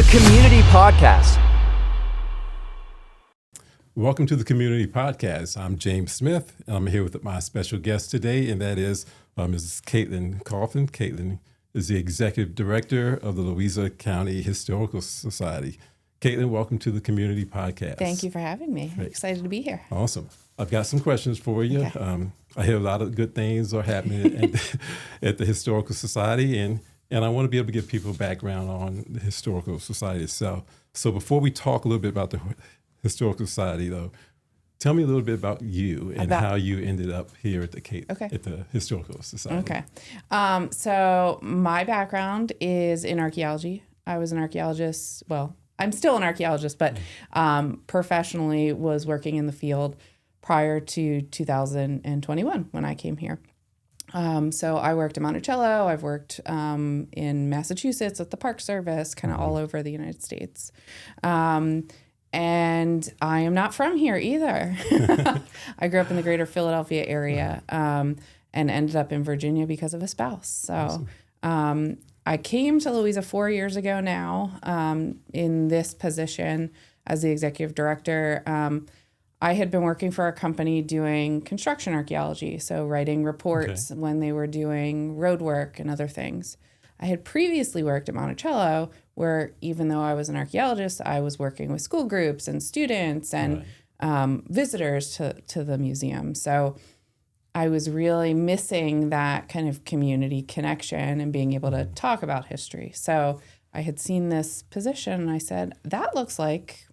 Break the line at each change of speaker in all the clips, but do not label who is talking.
Community Podcast.
Welcome to the Community Podcast. I'm James Smith, and I'm here with my special guest today, and that is Mrs. Katelyn Coughlan. Katelyn is the Executive Director of the Louisa County Historical Society. Katelyn, welcome to the Community Podcast.
Thank you for having me. I'm
Great.
excited to be here.
Awesome. I've got some questions for you.
Okay.
I hear a lot of good things are happening at the Historical Society, and I want to be able to give people background on the Historical Society itself. So before we talk a little bit about the Historical Society, though, tell me a little bit about you and how you ended up here at the Historical Society.
Okay. So my background is in archaeology. I was an archaeologist. Well, I'm still an archaeologist, but professionally was working in the field prior to 2021 when I came here. So I worked in Monticello. I've worked in Massachusetts at the Park Service, kind of all over the United States. And I am not from here either. I grew up in the greater Philadelphia area and ended up in Virginia because of a spouse. So I came to Louisa 4 years ago now in this position as the executive director. I had been working for a company doing construction archaeology, so writing reports when they were doing road work and other things. I had previously worked at Monticello, where even though I was an archaeologist, I was working with school groups and students and visitors to the museum. So I was really missing that kind of community connection and being able to talk about history. So I had seen this position and I said, that looks like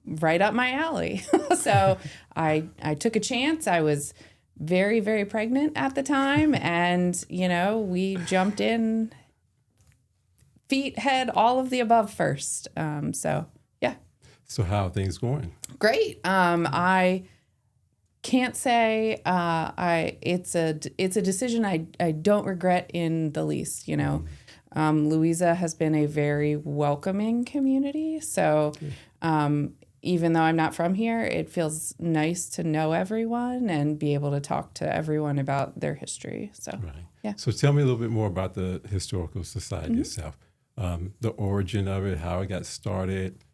right up my alley. So I took a chance. I was very, very pregnant at the time. And, we jumped in feet, head, all of the above first. So
how are things going?
Great. I can't say it's a decision I don't regret in the least. Louisa has been a very welcoming community. So even though I'm not from here, it feels nice to know everyone and be able to talk to everyone about their history. So,
So tell me a little bit more about the Historical Society itself, the origin of it, how it got started,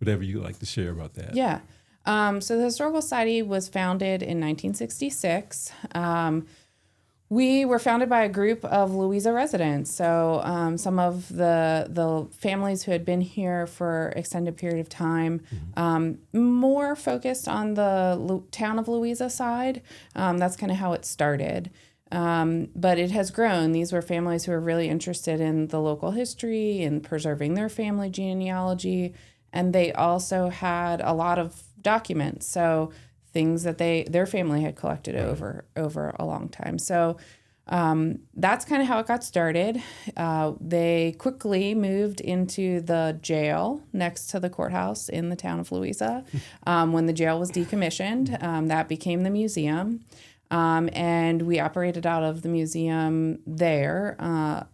whatever you'd like to share about that.
Yeah. So the Historical Society was founded in 1966. We were founded by a group of Louisa residents. So some of the families who had been here for extended period of time, more focused on the town of Louisa side. That's kind of how it started. But it has grown. These were families who were really interested in the local history and preserving their family genealogy. And they also had a lot of documents. So things that their family had collected over a long time. So that's kind of how it got started. They quickly moved into the jail next to the courthouse in the town of Louisa. When the jail was decommissioned, that became the museum. And we operated out of the museum there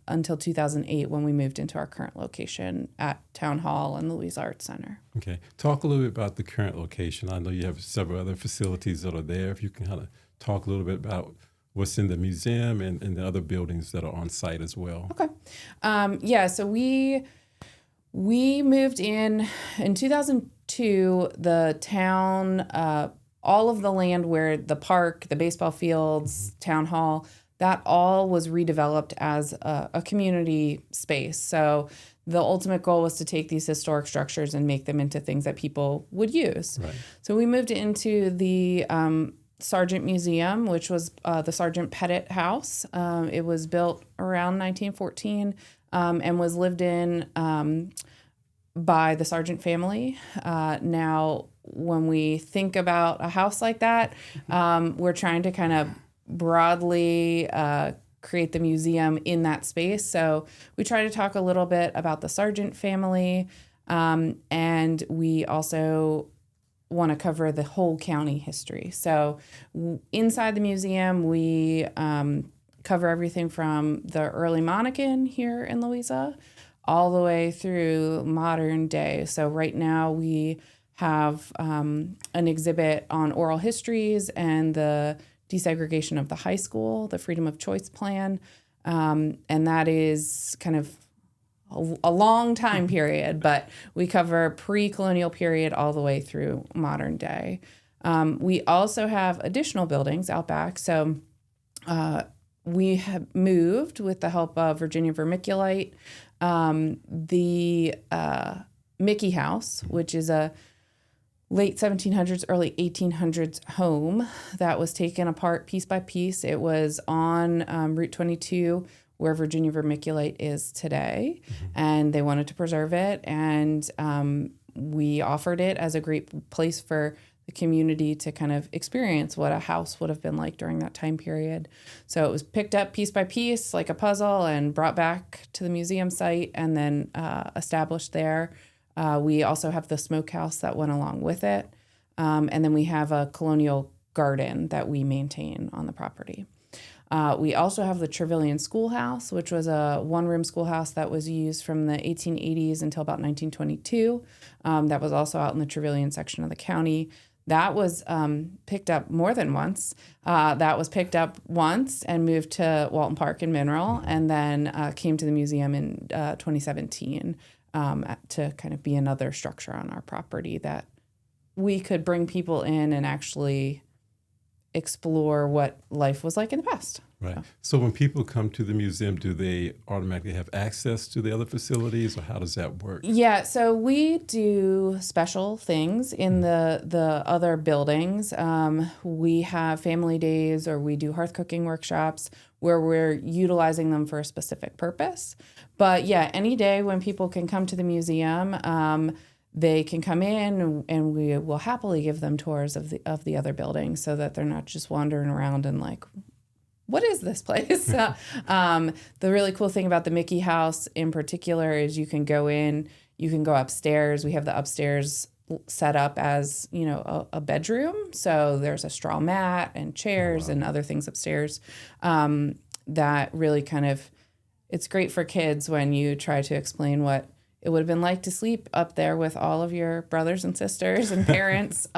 until 2008 when we moved into our current location at Town Hall and the Louisa Arts Center.
Okay. Talk a little bit about the current location. I know you have several other facilities that are there. If you can kind of talk a little bit about what's in the museum and the other buildings that are on site as well.
Okay. So we moved in 2002, the town, all of the land where the park, the baseball fields, town hall, that all was redeveloped as a community space. So the ultimate goal was to take these historic structures and make them into things that people would use. Right. So we moved into the Sargent Museum, which was the Sargent Pettit House. It was built around 1914 and was lived in by the Sargent family. Now, when we think about a house like that, we're trying to kind of broadly create the museum in that space. So we try to talk a little bit about the Sargent family, and we also want to cover the whole county history. So inside the museum, we cover everything from the early Monacan here in Louisa all the way through modern day. So right now we have an exhibit on oral histories and the desegregation of the high school, the freedom of choice plan. And that is kind of a long time period, but we cover pre-colonial period all the way through modern day. We also have additional buildings out back. So we have moved with the help of Virginia Vermiculite, the Mickey House, which is a late 1700s, early 1800s home that was taken apart piece by piece. It was on Route 22 where Virginia Vermiculite is today, and they wanted to preserve it. And we offered it as a great place for the community to kind of experience what a house would have been like during that time period. So it was picked up piece by piece like a puzzle and brought back to the museum site and then established there. We also have the smokehouse that went along with it. And then we have a colonial garden that we maintain on the property. We also have the Trevilian Schoolhouse, which was a one-room schoolhouse that was used from the 1880s until about 1922. That was also out in the Trevilian section of the county. That was picked up more than once. That was picked up once and moved to Walton Park in Mineral, and then came to the museum in 2017 to kind of be another structure on our property that we could bring people in and actually explore what life was like in the past.
Right. So when people come to the museum, do they automatically have access to the other facilities, or how does that work?
Yeah, so we do special things in the other buildings. We have family days, or we do hearth cooking workshops where we're utilizing them for a specific purpose. But yeah, any day when people can come to the museum, they can come in and we will happily give them tours of the other buildings so that they're not just wandering around and like, what is this place? The really cool thing about the Mickey House in particular is you can go in, you can go upstairs. We have the upstairs set up as, a bedroom. So there's a straw mat and chairs and other things upstairs that really kind of, it's great for kids when you try to explain what it would have been like to sleep up there with all of your brothers and sisters and parents,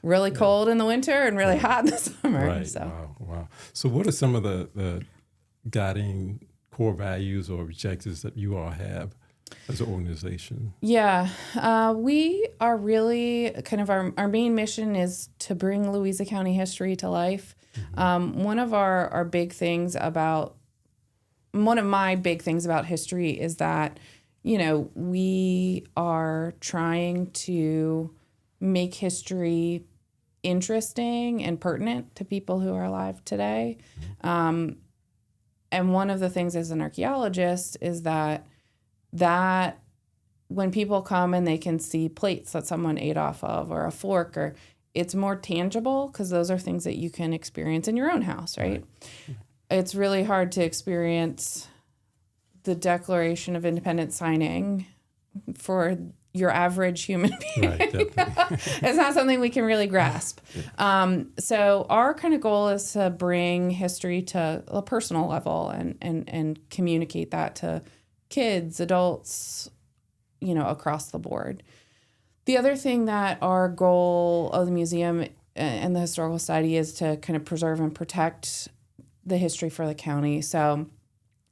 really cold in the winter and really hot in the summer.
Right.
So.
Wow. So what are some of the guiding core values or objectives that you all have as an organization?
Yeah, we are really kind of our main mission is to bring Louisa County history to life. One of my big things about history is that we are trying to make history interesting and pertinent to people who are alive today. And one of the things as an archaeologist is that when people come and they can see plates that someone ate off of or a fork, or it's more tangible because those are things that you can experience in your own house, right? It's really hard to experience the Declaration of Independence signing for your average human being.
Right, definitely.
It's not something we can really grasp. So our kind of goal is to bring history to a personal level and communicate that to kids, adults, across the board. The other thing that our goal of the museum and the Historical Society is to kind of preserve and protect the history for the county. So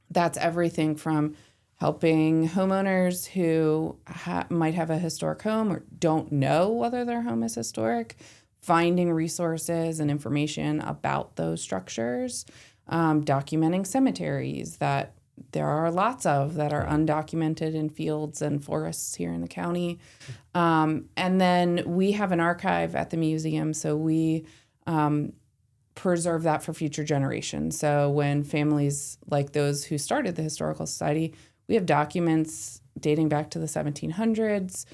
that's everything from helping homeowners who might have a historic home or don't know whether their home is historic, finding resources and information about those structures, documenting cemeteries that there are lots of that are undocumented in fields and forests here in the county. And then we have an archive at the museum, so we preserve that for future generations. So when families like those who started the Historical Society, we have documents dating back to the 1700s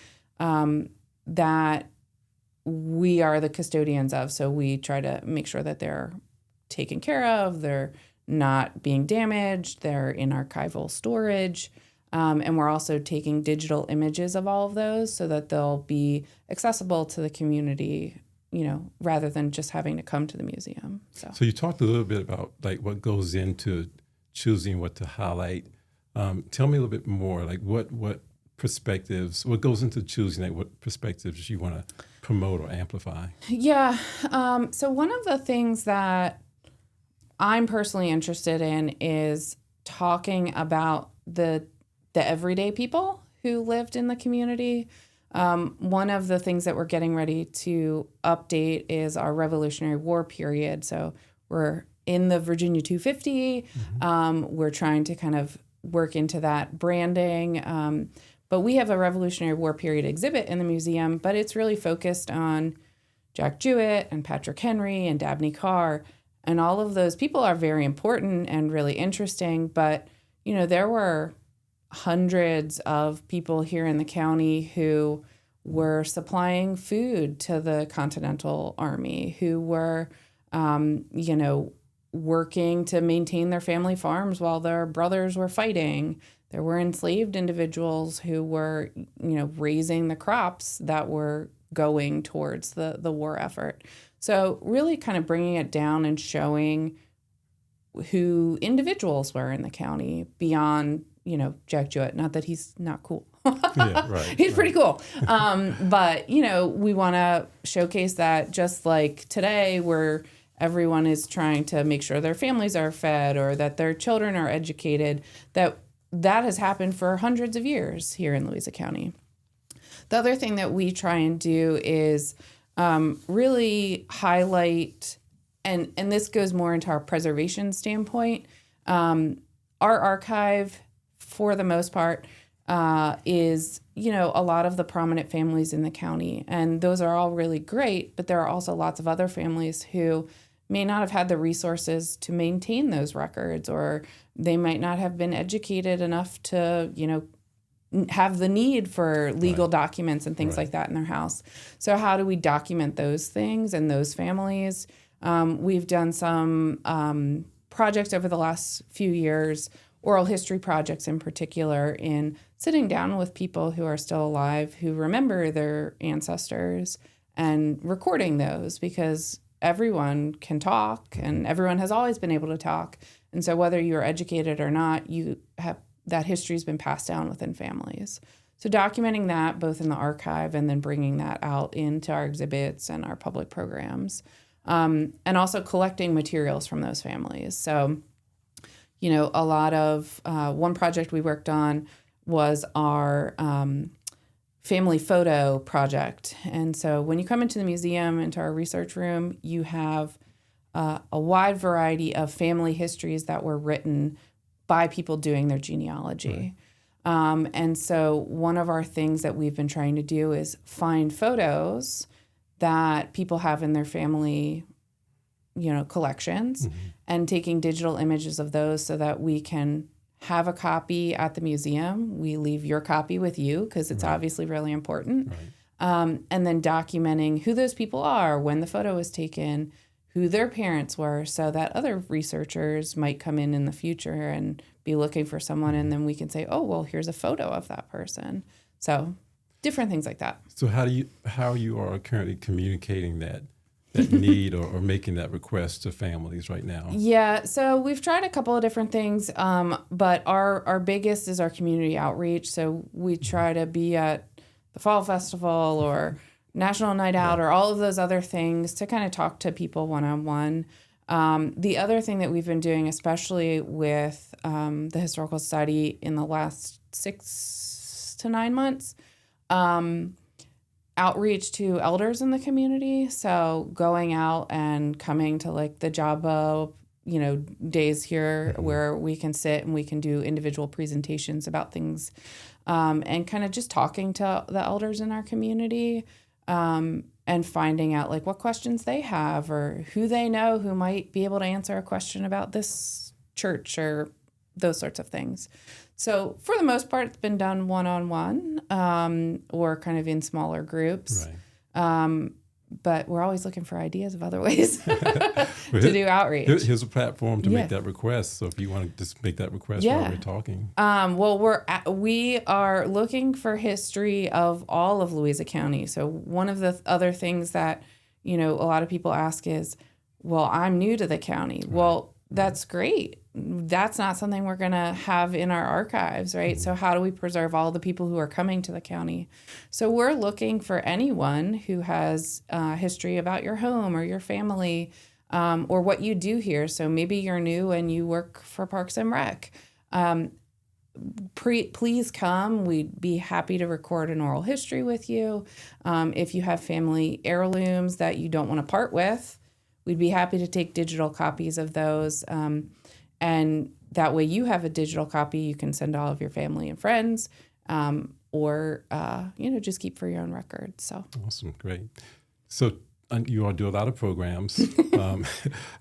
that we are the custodians of. So we try to make sure that they're taken care of, they're not being damaged, they're in archival storage. And we're also taking digital images of all of those so that they'll be accessible to the community, rather than just having to come to the museum. So
you talked a little bit about like what goes into choosing what to highlight. Tell me a little bit more, like what perspectives, what goes into choosing, like what perspectives you want to promote or amplify?
Yeah. So one of the things that I'm personally interested in is talking about the the everyday people who lived in the community. One of the things that we're getting ready to update is our Revolutionary War period. So we're in the Virginia 250. We're trying to kind of work into that branding. But we have a Revolutionary War period exhibit in the museum, but it's really focused on Jack Jewett and Patrick Henry and Dabney Carr. And all of those people are very important and really interesting. But, there were hundreds of people here in the county who were supplying food to the Continental Army, who were, working to maintain their family farms while their brothers were fighting. There were enslaved individuals who were, raising the crops that were going towards the war effort. So really kind of bringing it down and showing who individuals were in the county beyond, Jack Jewett. Not that he's not cool.
Yeah, right.
He's pretty cool. But, we want to showcase that just like today where everyone is trying to make sure their families are fed or that their children are educated, that has happened for hundreds of years here in Louisa County. The other thing that we try and do is really highlight, and this goes more into our preservation standpoint. Our archive, for the most part, is, a lot of the prominent families in the county. And those are all really great, but there are also lots of other families who may not have had the resources to maintain those records, or they might not have been educated enough to, have the need for legal documents and things like that in their house. So how do we document those things and those families? We've done some projects over the last few years, oral history projects in particular, in sitting down with people who are still alive, who remember their ancestors, and recording those, because everyone can talk and everyone has always been able to talk. And so whether you're educated or not, you have that history has been passed down within families. So documenting that both in the archive and then bringing that out into our exhibits and our public programs, and also collecting materials from those families. So, a lot of one project we worked on was our family photo project. And so when you come into the museum, into our research room, you have a wide variety of family histories that were written by people doing their genealogy. Right. And so one of our things that we've been trying to do is find photos that people have in their family, collections, and taking digital images of those so that we can have a copy at the museum. We leave your copy with you because it's obviously really important. Right. And then documenting who those people are, when the photo was taken, who their parents were, so that other researchers might come in the future and be looking for someone, and then we can say, oh, well, here's a photo of that person. So different things like that.
So how you are currently communicating that need or making that request to families right now? Yeah,
so we've tried a couple of different things, but our biggest is our community outreach. So we try to be at the Fall Festival or National Night Out or all of those other things to kind of talk to people one-on-one. The other thing that we've been doing, especially with the Historical Society in the last 6 to 9 months, outreach to elders in the community. So going out and coming to like the Jabba, days here where we can sit and we can do individual presentations about things, and kind of just talking to the elders in our community, and finding out like what questions they have or who they know who might be able to answer a question about this church or those sorts of things. So for the most part, it's been done one-on-one, or kind of in smaller groups. Right. But we're always looking for ideas of other ways to do outreach.
Here's a platform to make that request. So if you want to just make that request while we're talking.
Well, we are looking for history of all of Louisa County. So one of the other things that, a lot of people ask is, well, I'm new to the county. Right. Well, that's great. That's not something we're going to have in our archives, right? Mm-hmm. So how do we preserve all the people who are coming to the county? So we're looking for anyone who has history about your home or your family, or what you do here. So maybe you're new and you work for Parks and Rec. please come. We'd be happy to record an oral history with you. If you have family heirlooms that you don't want to part with, we'd be happy to take digital copies of those. And that way you have a digital copy you can send all of your family and friends, or just keep for your own record. So
awesome, great. So you all do a lot of programs. I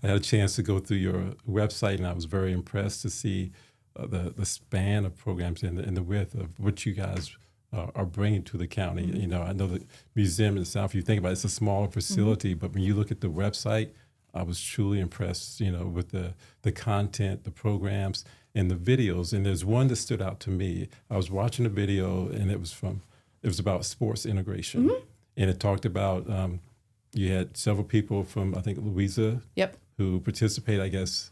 had a chance to go through your website, and I was very impressed to see the span of programs and the width of what you guys are bringing to the county.
Mm-hmm.
I know the museum itself, you think about it, it's a smaller facility, mm-hmm. but when you look at the website, I was truly impressed, with the content, the programs, and the videos. And there's one that stood out to me. I was watching a video, and it was about sports integration. Mm-hmm. And it talked about, you had several people from, I think, Louisa,
yep.
who participate, I guess,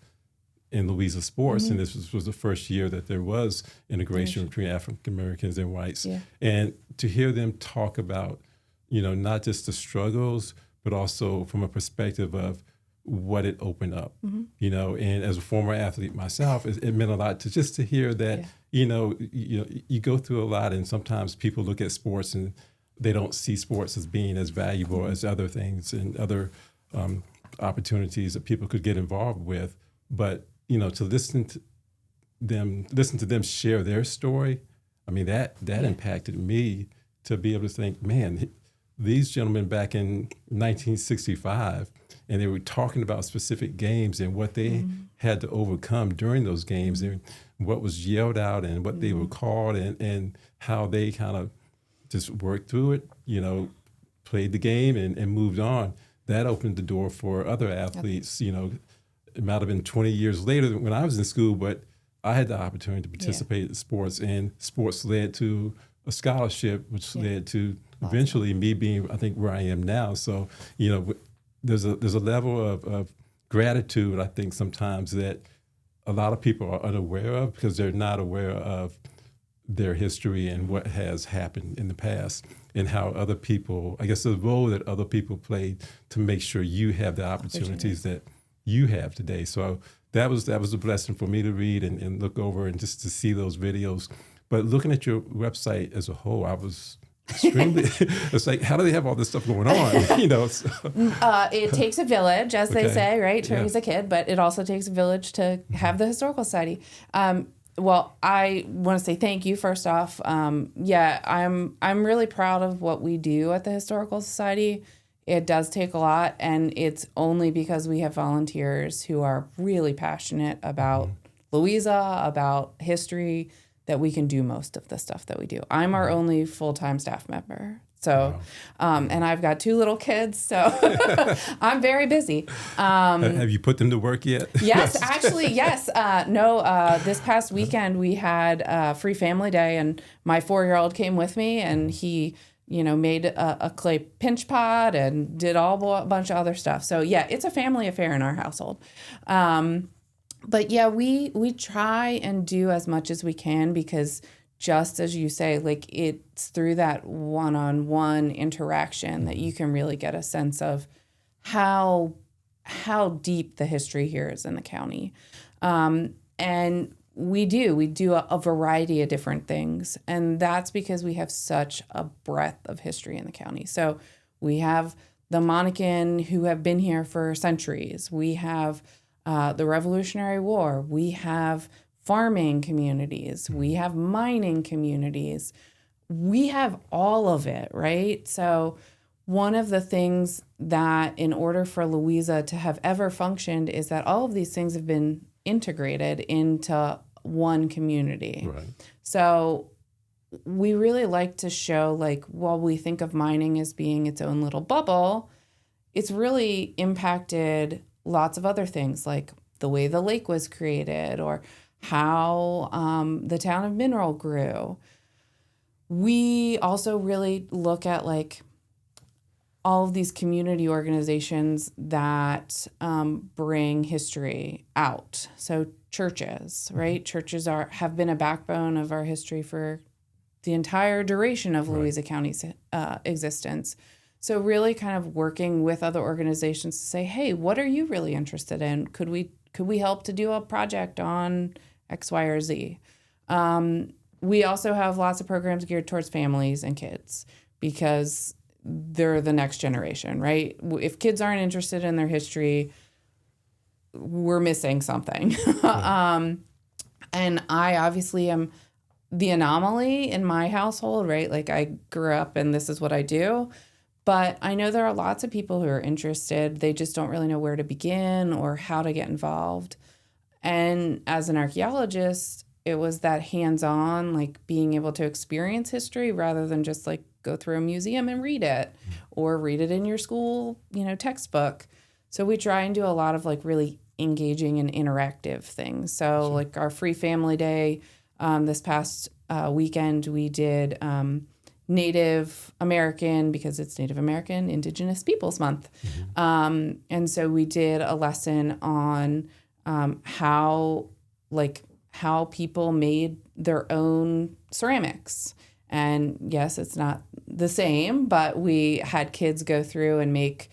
in Louisa sports. Mm-hmm. And this was the first year that there was integration between African Americans and whites. Yeah. And to hear them talk about, not just the struggles, but also from a perspective of what it opened up, mm-hmm. And as a former athlete myself, it meant a lot to hear that, you go through a lot, and sometimes people look at sports and they don't see sports as being as valuable mm-hmm. as other things and other opportunities that people could get involved with. But, to listen to them share their story, I mean, that impacted me to be able to think, man, these gentlemen back in 1965, and they were talking about specific games and what they mm-hmm. had to overcome during those games and what was yelled out and what mm-hmm. they were called and how they kind of just worked through it, played the game and moved on. That opened the door for other athletes. Yep. It might have been 20 years later when I was in school, but I had the opportunity to participate in sports, and sports led to a scholarship, which led to eventually me being, I think, where I am now. So, there's a level of gratitude, I think, sometimes that a lot of people are unaware of because they're not aware of their history and what has happened in the past and how other people, I guess the role that other people played to make sure you have the opportunities that you have today. So that was a blessing for me to read and look over and just to see those videos. But looking at your website as a whole, I was extremely, it's like, how do they have all this stuff going on? So.
It takes a village, as they say, right, to raise a kid, but it also takes a village to have the Historical Society. Well, I want to say thank you first off. I'm really proud of what we do at the Historical Society. It does take a lot, and it's only because we have volunteers who are really passionate about Louisa, about history, that we can do most of the stuff that we do. I'm our only full-time staff member. So, and I've got 2 little kids, so I'm very busy.
Have you put them to work yet?
Yes, actually, yes. This past weekend we had Free Family Day, and my 4-year-old came with me, and he, made a clay pinch pot and did a bunch of other stuff. So yeah, it's a family affair in our household. But yeah, we try and do as much as we can because just as you say, like it's through that one-on-one interaction that you can really get a sense of how deep the history here is in the county. And we do a variety of different things. And that's because we have such a breadth of history in the county. So we have the Monacan who have been here for centuries. We have the Revolutionary War. We have farming communities. We have mining communities. We have all of it, right? So one of the things that in order for Louisa to have ever functioned is that all of these things have been integrated into one community. Right. So we really like to show, like, while we think of mining as being its own little bubble, it's really impacted lots of other things, like the way the lake was created or how the town of Mineral grew. We also really look at, like, all of these community organizations that bring history out. So churches, right? Churches have been a backbone of our history for the entire duration of Louisa County's existence. So really kind of working with other organizations to say, hey, what are you really interested in? Could we help to do a project on X, Y, or Z? We also have lots of programs geared towards families and kids because they're the next generation, right? If kids aren't interested in their history, we're missing something. And I obviously am the anomaly in my household, right? Like I grew up and this is what I do. But I know there are lots of people who are interested. They just don't really know where to begin or how to get involved. And as an archaeologist, it was that hands-on, like being able to experience history rather than just like go through a museum and read it or read it in your school, textbook. So we try and do a lot of like really engaging and interactive things. So like our free family day, this past weekend, we did Native American, because it's Native American Indigenous Peoples Month. And so we did a lesson on how people made their own ceramics. And yes, it's not the same, but we had kids go through and make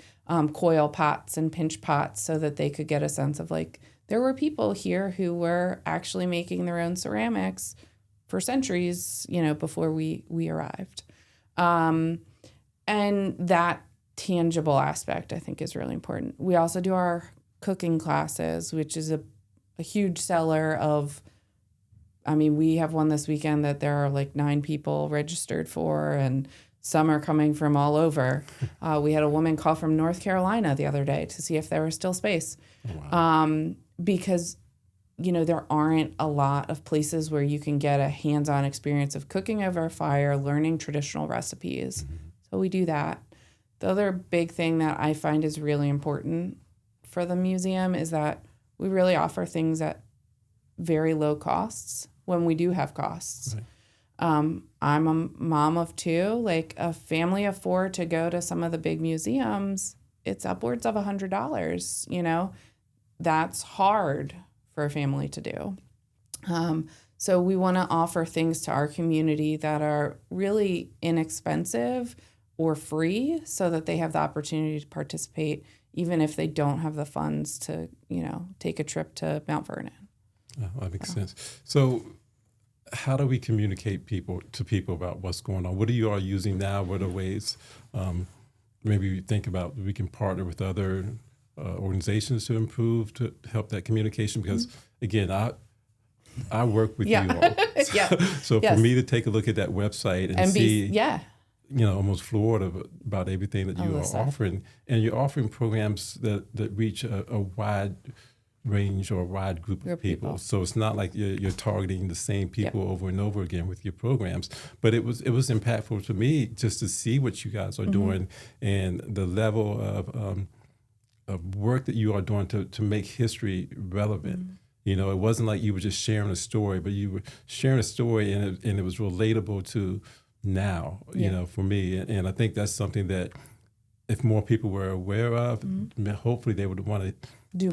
coil pots and pinch pots so that they could get a sense of like, there were people here who were actually making their own ceramics for centuries, before we arrived. And that tangible aspect, I think, is really important. We also do our cooking classes, which is a huge seller of, we have one this weekend that there are like 9 people registered for, and some are coming from all over. We had a woman call from North Carolina the other day to see if there was still space. Wow. Because, there aren't a lot of places where you can get a hands-on experience of cooking over a fire, learning traditional recipes. So we do that. The other big thing that I find is really important for the museum is that we really offer things at very low costs when we do have costs. Right. I'm a mom of 2, like a family of 4 to go to some of the big museums, it's upwards of $100, that's hard for a family to do. So we want to offer things to our community that are really inexpensive or free so that they have the opportunity to participate, even if they don't have the funds to, take a trip to Mount Vernon.
Oh, that makes sense. So how do we communicate to people about what's going on? What are you all using now? What are ways maybe we think about we can partner with other organizations to improve, to help that communication? Because again, I work with you all. So for me to take a look at that website and see, almost floored about everything that you are offering. And you're offering programs that reach a wide range or a wide group of people. So it's not like you're targeting the same people over and over again with your programs. But it was impactful to me just to see what you guys are doing and the level of work that you are doing to make history relevant. It wasn't like you were just sharing a story, but you were sharing a story and it was relatable to now, for me. And I think that's something that if more people were aware of, hopefully they would want to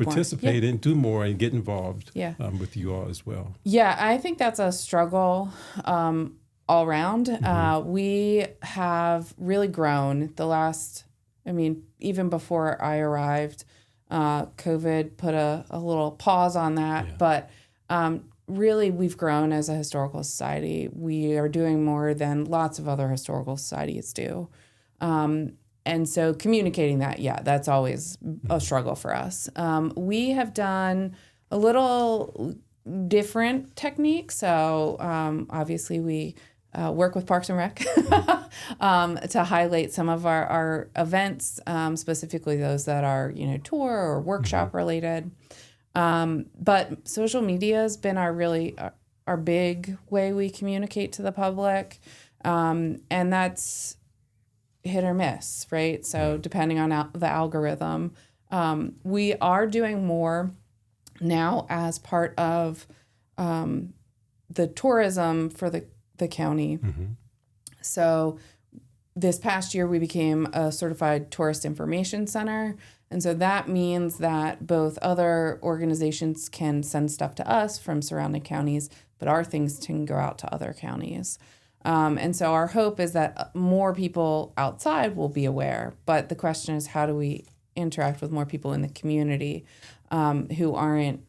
participate and do more and get involved with you all as well.
Yeah, I think that's a struggle all around. We have really grown the last, even before I arrived, COVID put a little pause on that. But really, we've grown as a historical society. We are doing more than lots of other historical societies do. And so communicating that, that's always a struggle for us. We have done a little different technique. So obviously we work with Parks and Rec to highlight some of our events, specifically those that are, tour or workshop related. But social media has been our big way we communicate to the public. And that's hit or miss, right? So depending on the algorithm, we are doing more now as part of the tourism for the county. So this past year, we became a certified tourist information center. And so that means that both other organizations can send stuff to us from surrounding counties, but our things can go out to other counties. And so our hope is that more people outside will be aware. But the question is, how do we interact with more people in the community who aren't,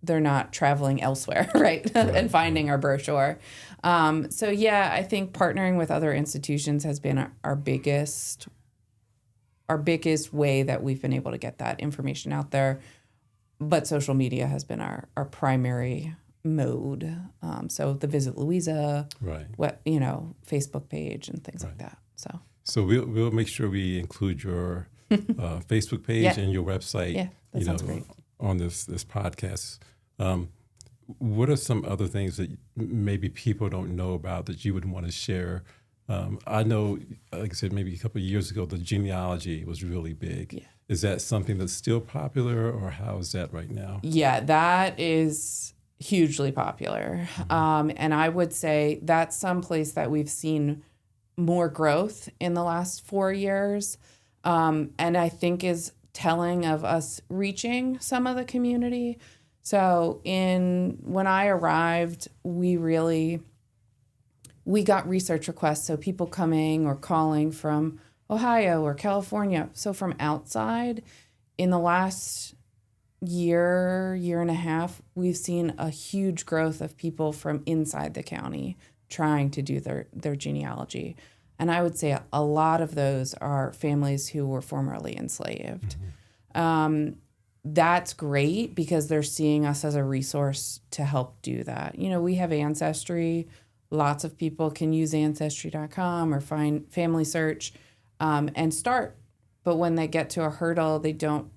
they're not traveling elsewhere, right? And finding our brochure. So yeah, I think partnering with other institutions has been our biggest way that we've been able to get that information out there. But social media has been our primary mode. So the Visit Louisa, Facebook page and things like that.
So we'll make sure we include your Facebook page and your website.
Yeah, that sounds great.
On this podcast. What are some other things that maybe people don't know about that you would want to share? I know, like I said, maybe a couple of years ago, the genealogy was really big. Yeah. Is that something that's still popular, or how is that right now?
Yeah, that is hugely popular. And I would say that's someplace that we've seen more growth in the last 4 years. And I think is telling of us reaching some of the community. So when I arrived, we got research requests. So people coming or calling from Ohio or California. So from outside, in the last year and a half, we've seen a huge growth of people from inside the county trying to do their genealogy. And I would say a lot of those are families who were formerly enslaved. Mm-hmm. That's great because they're seeing us as a resource to help do that. We have Ancestry. Lots of people can use Ancestry.com or find Family Search and start. But when they get to a hurdle, they don't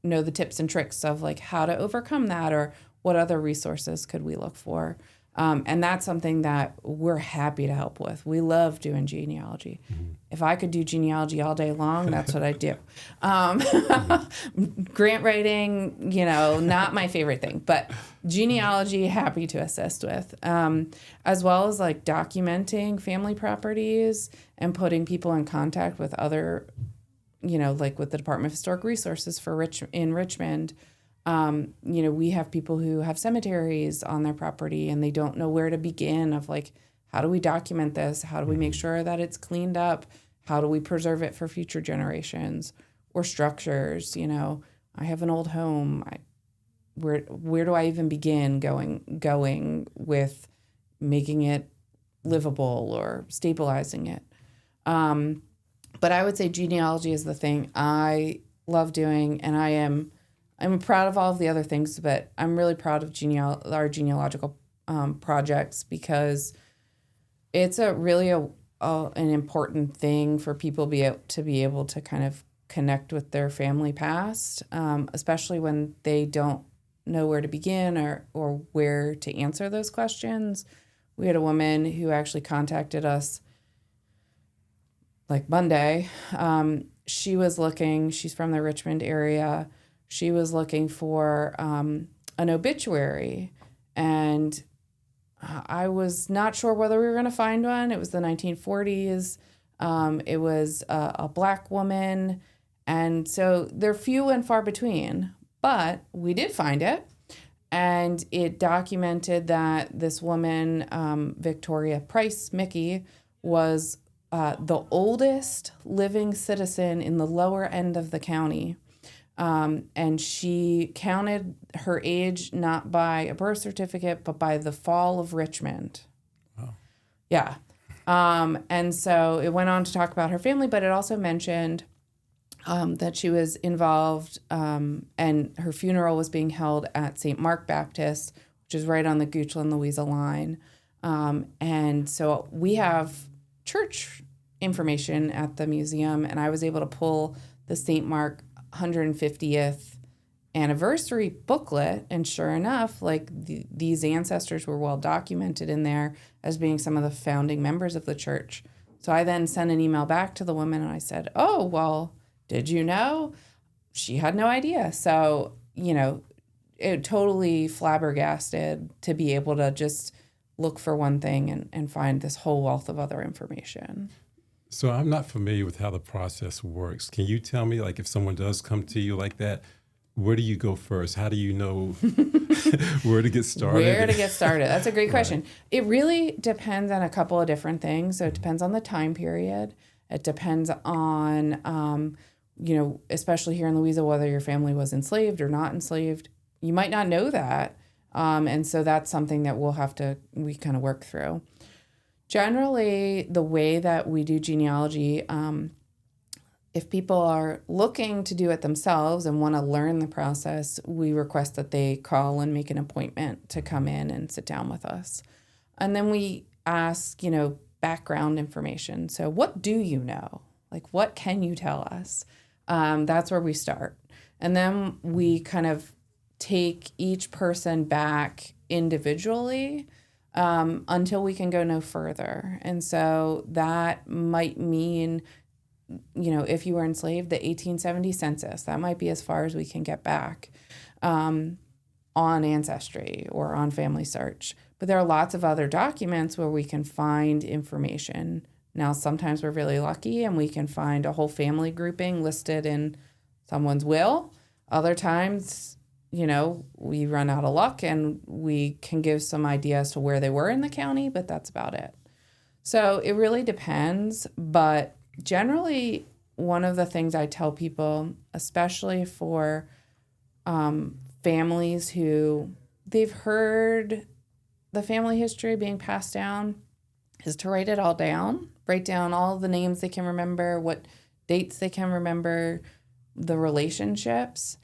know the tips and tricks of like how to overcome that or what other resources could we look for. And that's something that we're happy to help with. We love doing genealogy. Mm-hmm. If I could do genealogy all day long, that's what I'd do. Grant writing, not my favorite thing, but genealogy, happy to assist with, as well as like documenting family properties and putting people in contact with other, like with the Department of Historic Resources in Richmond. We have people who have cemeteries on their property and they don't know where to begin of like, how do we document this? How do we make sure that it's cleaned up? How do we preserve it for future generations? Or structures, I have an old home. Where do I even begin going with making it livable or stabilizing it? But I would say genealogy is the thing I love doing, and I'm proud of all of the other things, but I'm really proud of our genealogical projects because it's an important thing for people to be able to kind of connect with their family past, especially when they don't know where to begin or where to answer those questions. We had a woman who actually contacted us like Monday. She's from the Richmond area. She was looking for an obituary, and I was not sure whether we were going to find one. It was the 1940s. It was a Black woman, and so they're few and far between, but we did find it, and it documented that this woman, Victoria Price Mickey, was the oldest living citizen in the lower end of the county. And she counted her age not by a birth certificate, but by the fall of Richmond. Wow. Yeah. And so it went on to talk about her family, but it also mentioned that she was involved, and her funeral was being held at St. Mark Baptist, which is right on the Goochland-Louisa line. And so we have church information at the museum, and I was able to pull the St. Mark 150th anniversary booklet, and sure enough, like these ancestors were well documented in there as being some of the founding members of the church. So I then sent an email back to the woman and I said, "Oh, well, did you know?" She had no idea. So, it totally flabbergasted to be able to just look for one thing and find this whole wealth of other information.
So I'm not familiar with how the process works. Can you tell me, like, if someone does come to you like that, where do you go first? How do you know where to get started?
Where to get started? That's a great question. Right. It really depends on a couple of different things. So it depends on the time period. It depends on, especially here in Louisa, whether your family was enslaved or not enslaved. You might not know that. And so that's something that we kind of work through. Generally, the way that we do genealogy, if people are looking to do it themselves and want to learn the process, we request that they call and make an appointment to come in and sit down with us. And then we ask, background information. So what do you know? Like, what can you tell us? That's where we start. And then we kind of take each person back individually until we can go no further. And so that might mean, if you were enslaved, the 1870 census, that might be as far as we can get back on Ancestry or on Family Search. But there are lots of other documents where we can find information. Now, sometimes we're really lucky and we can find a whole family grouping listed in someone's will. Other times, we run out of luck and we can give some idea as to where they were in the county, but that's about it. So it really depends. But generally, one of the things I tell people, especially for families who they've heard the family history being passed down, is to write it all down. Write down all the names they can remember, what dates they can remember, the relationships.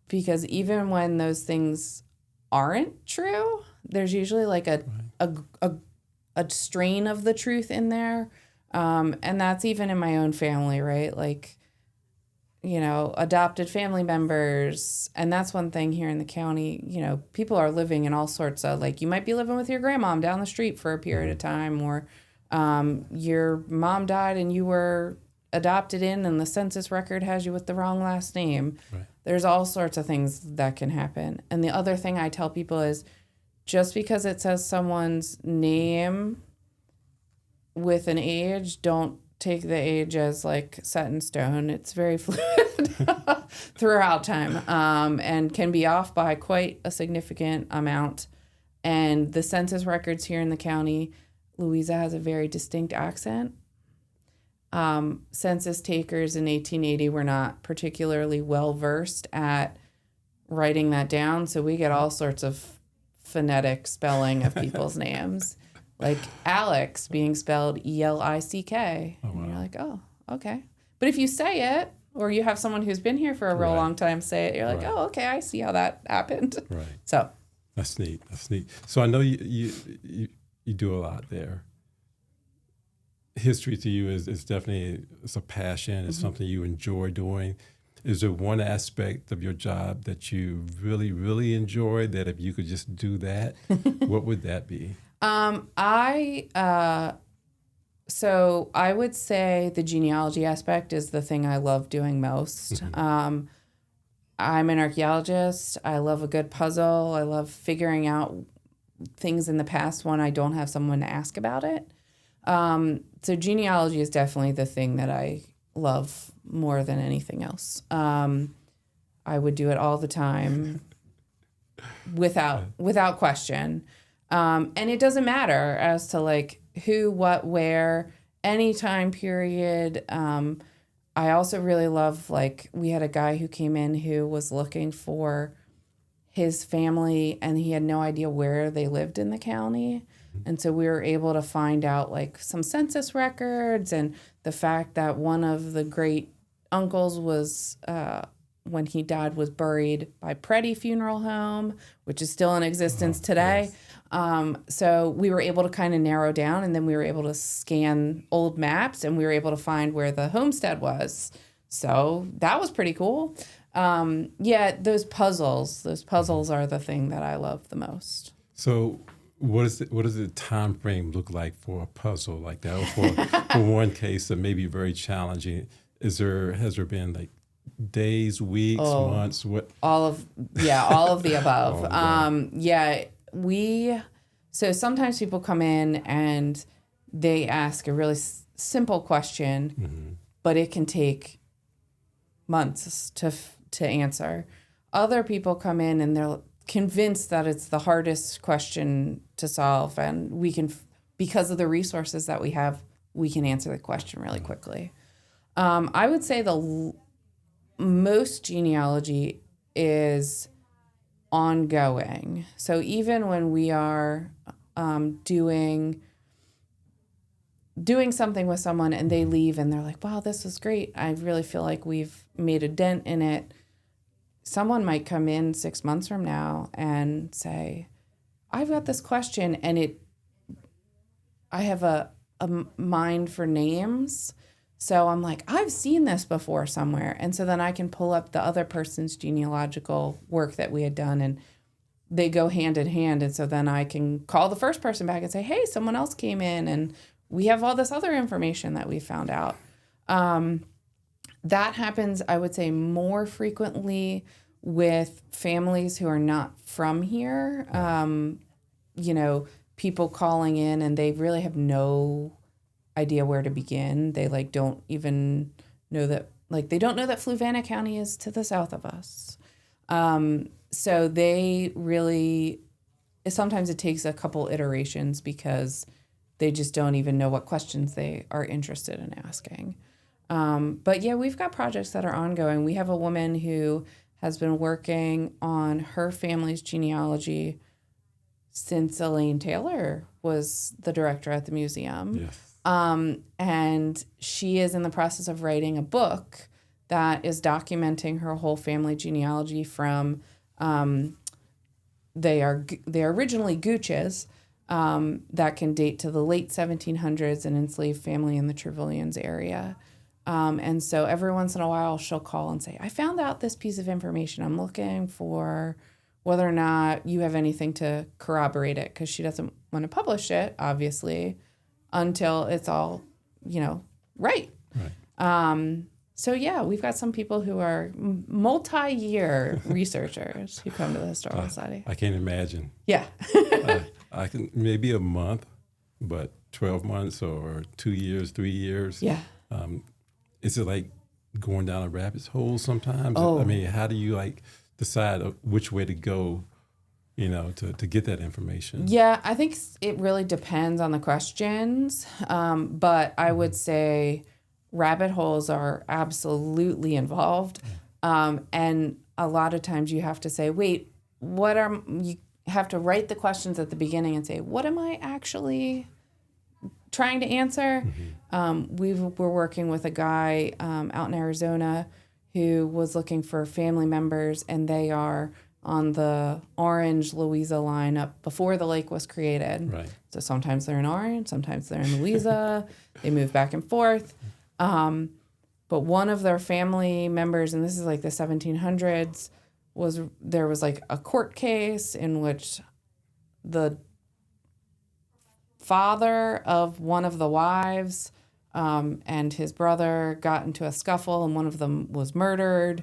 Because even when those things aren't true, there's usually like a strain of the truth in there. And that's even in my own family, right? Like, adopted family members. And that's one thing here in the county, people are living in all sorts of, like, you might be living with your grandmom down the street for a period of time, or your mom died and you were adopted in and the census record has you with the wrong last name. Right. There's all sorts of things that can happen. And the other thing I tell people is, just because it says someone's name with an age, don't take the age as like set in stone. It's very fluid throughout time, and can be off by quite a significant amount. And the census records here in the county, Louisa has a very distinct accent. Census takers in 1880 were not particularly well versed at writing that down, so we get all sorts of phonetic spelling of people's names, like Alex being spelled Elick. Oh, wow. And you're like, oh, okay. But if you say it, or you have someone who's been here for a real long time say it, you're like, oh, okay, I see how that happened. Right. So
that's neat. So I know you do a lot there. History to you is definitely, it's a passion. It's something you enjoy doing. Is there one aspect of your job that you really, really enjoy, that if you could just do that, what would that be?
So I would say the genealogy aspect is the thing I love doing most. I'm an archaeologist. I love a good puzzle. I love figuring out things in the past when I don't have someone to ask about it. So genealogy is definitely the thing that I love more than anything else. I would do it all the time without question. And it doesn't matter as to like who, what, where, any time period. I also really love, like, we had a guy who came in who was looking for his family and he had no idea where they lived in the county. And so we were able to find out like some census records, and the fact that one of the great uncles was, when he died, was buried by Preddy Funeral Home, which is still in existence today. Yes. So we were able to kind of narrow down, and then we were able to scan old maps, and we were able to find where the homestead was. So that was pretty cool. Those puzzles are the thing that I love the most.
So what does the time frame look like for a puzzle like that? Or for one case that may be very challenging, has there been like days, weeks, months? What?
All of the above. So sometimes people come in and they ask a really simple question, but it can take months to answer. Other people come in and they're convinced that it's the hardest question to solve, and we can, because of the resources that we have, we can answer the question really quickly. I would say the most genealogy is ongoing. So even when we are doing something with someone and they leave and they're like, wow, this was great, I really feel like we've made a dent in it. Someone might come in 6 months from now and say, I've got this question, and I have a mind for names. So I'm like, I've seen this before somewhere. And so then I can pull up the other person's genealogical work that we had done, and they go hand in hand. And so then I can call the first person back and say, hey, someone else came in and we have all this other information that we found out. That happens, I would say, more frequently with families who are not from here. People calling in and they really have no idea where to begin. They don't even know that, they don't know that Fluvanna County is to the south of us. So they really, sometimes it takes a couple iterations because they just don't even know what questions they are interested in asking. But yeah, we've got projects that are ongoing. We have a woman who has been working on her family's genealogy since Elaine Taylor was the director at the museum.
Yes.
And she is in the process of writing a book that is documenting her whole family genealogy from, they are originally Gooches, that can date to the late 1700s, an enslaved family in the Trevilians area. And so every once in a while she'll call and say, I found out this piece of information. I'm looking for whether or not you have anything to corroborate it, because she doesn't want to publish it, obviously, until it's all, right. So yeah, we've got some people who are multi-year researchers who come to the Historical Society.
I can't imagine.
Yeah.
I can maybe a month, but 12 months or 2 years, 3 years.
Yeah.
Is it like going down a rabbit hole sometimes?
Oh.
I mean, how do you decide which way to go, to get that information?
Yeah, I think it really depends on the questions. But I would say rabbit holes are absolutely involved. And a lot of times you have to say, wait, you have to write the questions at the beginning and say, what am I actually trying to answer? We're working with a guy out in Arizona who was looking for family members, and they are on the Orange Louisa line up before the lake was created.
Right.
So sometimes they're in Orange, sometimes they're in Louisa. They move back and forth. But one of their family members, and this is like the 1700s, there was like a court case in which the father of one of the wives and his brother got into a scuffle, and one of them was murdered.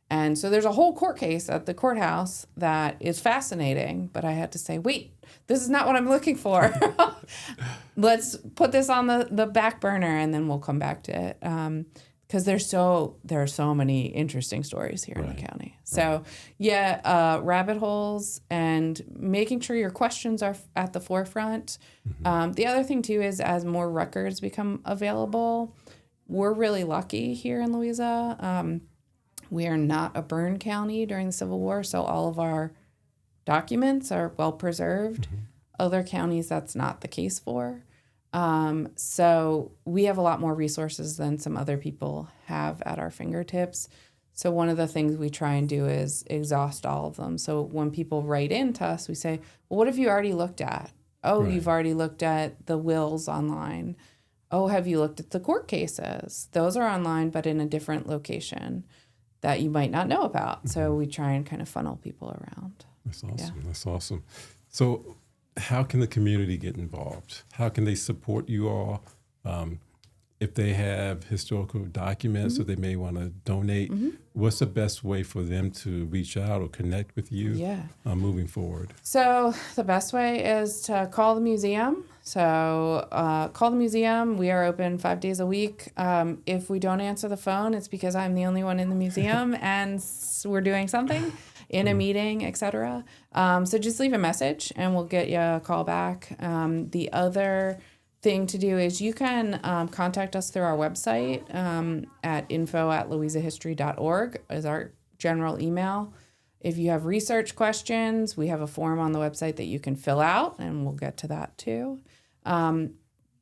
And so there's a whole court case at the courthouse that is fascinating, but I had to say, wait, this is not what I'm looking for. Let's put this on the back burner, and then we'll come back to it. Because there are so many interesting stories here in the county. So yeah, rabbit holes and making sure your questions are at the forefront. The other thing too is, as more records become available, we're really lucky here in Louisa. We are not a burn county during the Civil War, so all of our documents are well preserved. Other counties, that's not the case for. So we have a lot more resources than some other people have at our fingertips. So one of the things we try and do is exhaust all of them. So when people write in to us, we say, well, what have you already looked at? Oh, You've already looked at the wills online. Oh, have you looked at the court cases? Those are online, but in a different location that you might not know about. So we try and kind of funnel people around.
That's awesome.
Yeah.
That's awesome. So how can the community get involved? How can they support you all? If they have historical documents that they may want to donate, what's the best way for them to reach out or connect with you moving forward?
So the best way is to call the museum. So call the museum. We are open 5 days a week. If we don't answer the phone, it's because I'm the only one in the museum and we're doing something in a meeting, etc. So just leave a message and we'll get you a call back. The other thing to do is you can contact us through our website at info@louisahistory.org is our general email. If you have research questions, we have a form on the website that you can fill out, and we'll get to that too.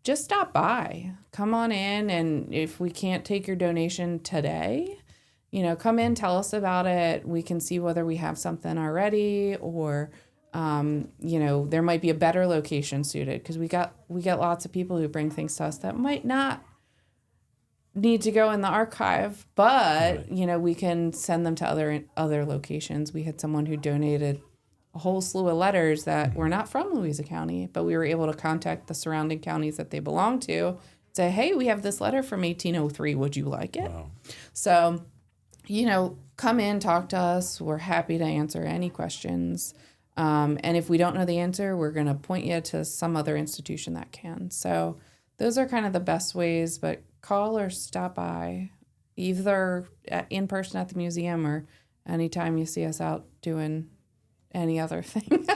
Just stop by, come on in, and if we can't take your donation today, come in, tell us about it. We can see whether we have something already, or there might be a better location suited, because we get lots of people who bring things to us that might not need to go in the archive, but
Right.
we can send them to other locations. We had someone who donated a whole slew of letters that were not from Louisa County, but we were able to contact the surrounding counties that they belong to, say, hey, we have this letter from 1803. Would you like it?
Wow.
So, come in, talk to us. We're happy to answer any questions. And if we don't know the answer, we're going to point you to some other institution that can. So those are kind of the best ways, but call or stop by, either in person at the museum or anytime you see us out doing any other thing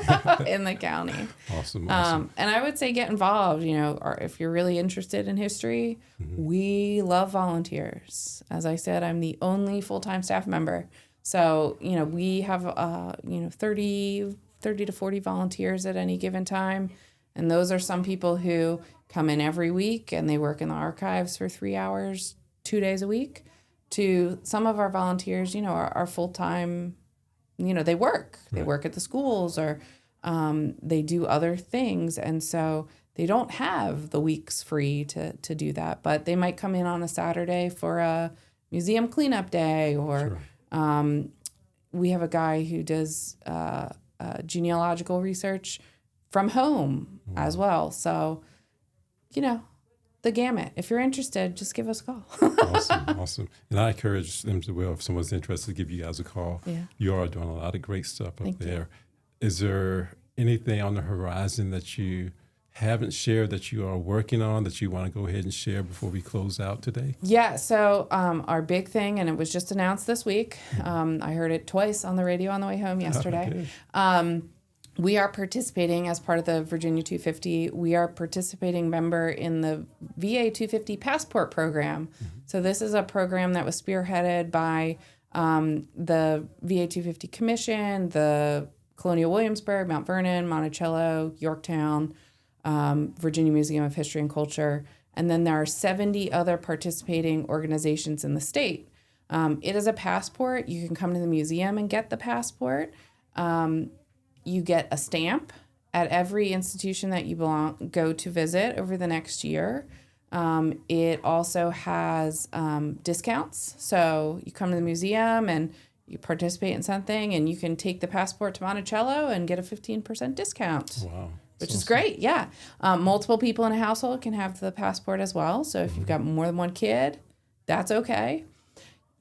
in the county.
Awesome.
And I would say get involved, or if you're really interested in history, we love volunteers. As I said, I'm the only full-time staff member. So, we have, 30 to 40 volunteers at any given time. And those are some people who come in every week and they work in the archives for 3 hours, 2 days a week. To some of our volunteers, are full-time, they work. They work at the schools, or they do other things. And so they don't have the weeks free to do that. But they might come in on a Saturday for a museum cleanup day, or we have a guy who does genealogical research from home as well. So, the gamut. If you're interested, just give us a call.
Awesome. And I encourage them to, if someone's interested, give you guys a call.
Yeah.
You are doing a lot of great stuff
Thank
up
you.
there. Is there anything on the horizon that you haven't shared that you are working on that you want to go ahead and share before we close out today?
Yeah, so our big thing, and it was just announced this week, I heard it twice on the radio on the way home yesterday.
Okay.
We are participating as part of the Virginia 250. We are participating member in the VA 250 Passport Program. So this is a program that was spearheaded by the VA 250 Commission, the Colonial Williamsburg, Mount Vernon, Monticello, Yorktown, Virginia Museum of History and Culture, and then there are 70 other participating organizations in the state. It is a passport. You can come to the museum and get the passport. You get a stamp at every institution that you go to visit over the next year. It also has discounts. So you come to the museum and you participate in something, and you can take the passport to Monticello and get a 15% discount.
Wow.
Which is great, yeah. Multiple people in a household can have the passport as well. So if you've got more than one kid, that's okay.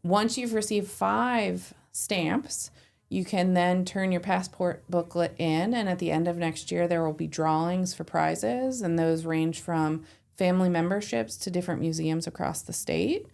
Once you've received 5 stamps, you can then turn your passport booklet in, and at the end of next year, there will be drawings for prizes, and those range from family memberships to different museums across the state,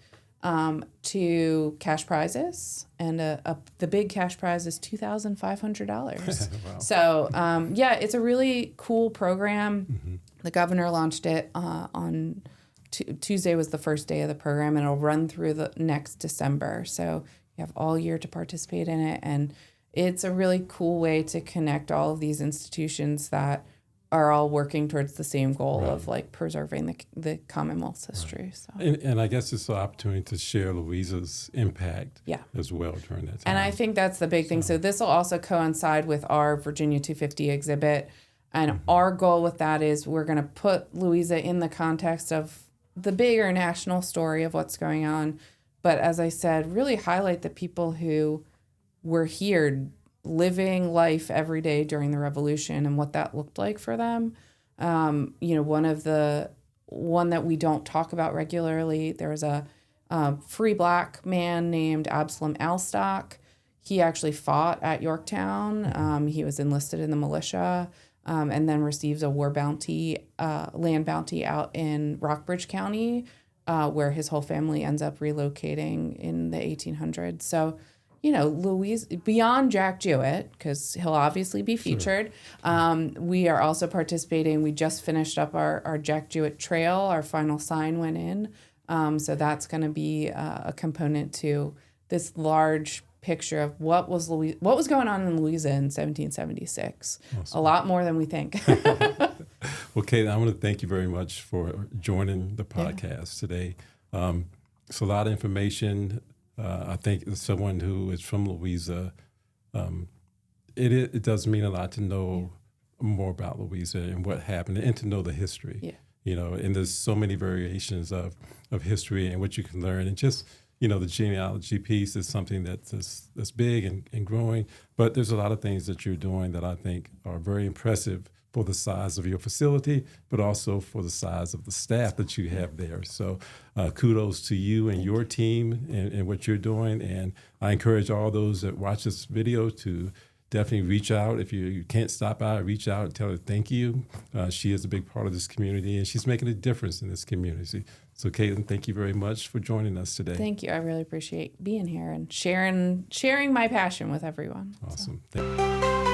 to cash prizes, and the big cash prize is $2,500.
Wow.
So it's a really cool program. The governor launched it on Tuesday was the first day of the program, and it'll run through the next December. So you have all year to participate in it, and it's a really cool way to connect all of these institutions that are all working towards the same goal of preserving the Commonwealth's history. So.
And I guess it's an opportunity to share Louisa's impact as well during that time.
And I think that's the big thing. So this will also coincide with our Virginia 250 exhibit. And our goal with that is we're going to put Louisa in the context of the bigger national story of what's going on. But as I said, really highlight the people who were here living life every day during the Revolution and what that looked like for them. One that we don't talk about regularly, there was a free black man named Absalom Alstock. He actually fought at Yorktown. He was enlisted in the militia, and then receives a war bounty, land bounty out in Rockbridge County, where his whole family ends up relocating in the 1800s. So, Louise, beyond Jack Jewett, because he'll obviously be featured, we are also participating. We just finished up our Jack Jewett Trail. Our final sign went in. So that's going to be a component to this large picture of what was going on in Louisa in 1776.
Awesome.
A lot more than we think.
Well, Kate, I want to thank you very much for joining the podcast today. It's a lot of information. I think as someone who is from Louisa, it does mean a lot to know more about Louisa and what happened, and to know the history.
Yeah.
You know, and there's so many variations of history and what you can learn, and just, you know, the genealogy piece is something that's big and growing. But there's a lot of things that you're doing that I think are very impressive for the size of your facility, but also for the size of the staff that you have there. So kudos to you and your team and what you're doing. And I encourage all those that watch this video to definitely reach out. If you can't stop by, reach out and tell her thank you. She is a big part of this community, and she's making a difference in this community. So, Katelyn, thank you very much for joining us today.
Thank you. I really appreciate being here and sharing my passion with everyone.
Awesome. So.